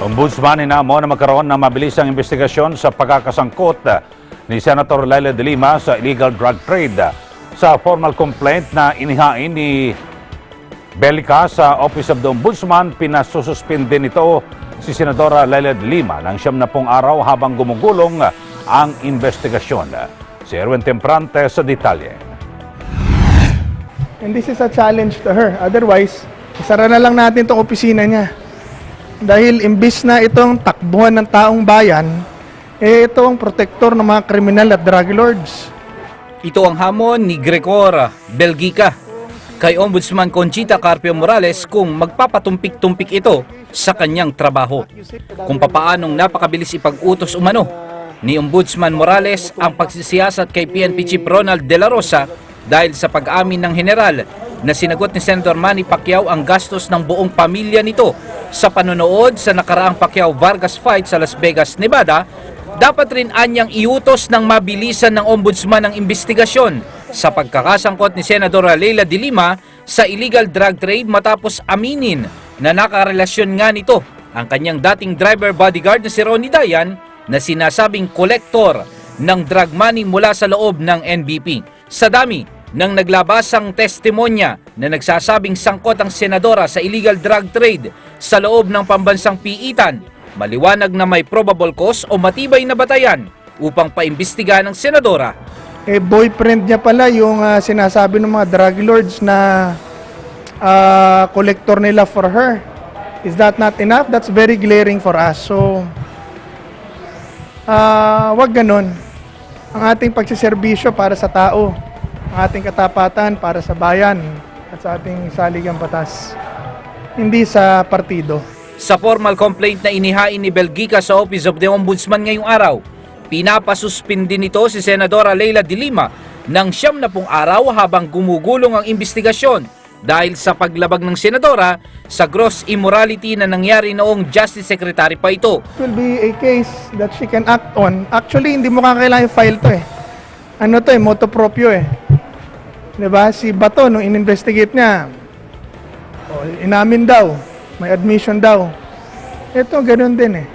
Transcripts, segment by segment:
Ombudsman inamo na magkaroon ng mabilisang investigasyon sa pagkakasangkot ni Senator Leila de Lima sa illegal drug trade. Sa formal complaint na inihain ni Belica sa Office of the Ombudsman, pinasususpinde nito si Senadora Leila de Lima ng 70 araw habang gumugulong ang investigasyon. Si Erwin Temprante sa detalye. And this is a challenge to her. Otherwise, isara na lang natin itong opisina niya. Dahil imbis na itong takbuhan ng taong bayan, ito ang protektor ng mga kriminal at drug lords. Ito ang hamon ni Gregor Belgica kay Ombudsman Conchita Carpio Morales kung magpapatumpik-tumpik ito sa kanyang trabaho. Kung papaanong napakabilis ipag-utos umano ni Ombudsman Morales ang pagsisiyasat kay PNP Chief Ronald De La Rosa dahil sa pag-amin ng general na sinagot ni Senator Manny Pacquiao ang gastos ng buong pamilya nito sa panonood sa nakaraang Pacquiao-Vargas fight sa Las Vegas, Nevada. Dapat rin anyang iutos ng mabilisan ng ombudsman ang investigasyon sa pagkakasangkot ni Senadora Leila de Lima sa illegal drug trade matapos aminin na nakarelasyon nga nito ang kanyang dating driver bodyguard na si Ronnie Dayan na sinasabing kolektor ng drug money mula sa loob ng NBP. Sa dami ng naglabasang testimonya na nagsasabing sangkot ang senadora sa illegal drug trade sa loob ng pambansang piitan, maliwanag na may probable cause o matibay na batayan upang paimbestigahan ng senadora. Boyfriend niya pala yung sinasabi ng mga drug lords na collector nila for her. Is that not enough? That's very glaring for us. So, wag ganun. Ang ating pagsiservisyo para sa tao, ang ating katapatan para sa bayan at sa ating saligang batas, hindi sa partido. Sa formal complaint na inihain ni Belgica sa Office of the Ombudsman ngayong araw, pinapasuspindi nito si Senadora Leila de Lima ng 70 araw habang gumugulong ang investigasyon dahil sa paglabag ng senadora sa gross immorality na nangyari noong Justice Secretary pa ito. It will be a case that she can act on. Actually, hindi mo kakailangan i-file to eh. Ano to eh, motu proprio eh. Diba? Si Bato, nung in-investigate niya, inamin daw, may admission daw. Ito, ganun din eh.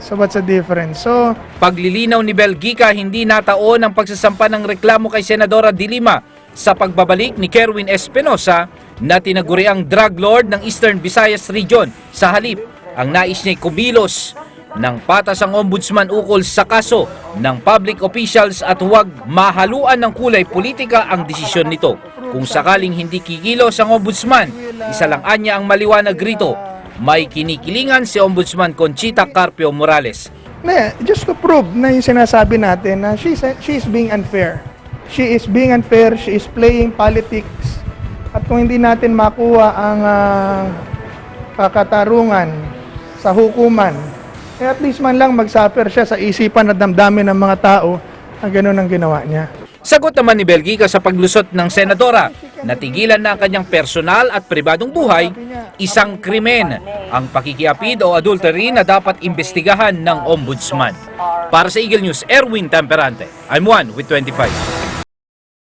So what's the difference? So, paglilinaw ni Belgica, hindi nataon ang pagsasampa ng reklamo kay Senadora de Lima sa pagbabalik ni Kerwin Espinosa na tinaguri ang drug lord ng Eastern Visayas Region. Sa halip, ang nais niya kumilos ng patas ang ombudsman ukol sa kaso ng public officials at huwag mahaluan ng kulay politika ang desisyon nito. Kung sakaling hindi kikilos ang ombudsman, isa lang anya ang maliwanag rito, may kinikilingan si Ombudsman Conchita Carpio Morales. Just to prove na yung sinasabi natin na she's being unfair. She is being unfair, she is playing politics. At kung hindi natin makuha ang kakatarungan sa hukuman, at least man lang mag-suffer siya sa isipan at damdamin ng mga tao na gano'n ang ginawa niya. Sagot naman ni Belgica sa paglusot ng senadora, natigilan na ang kanyang personal at pribadong buhay, isang krimen, ang pakikiapid o adultery na dapat imbestigahan ng ombudsman. Para sa Eagle News, Erwin Temperante. I'm Juan with 25.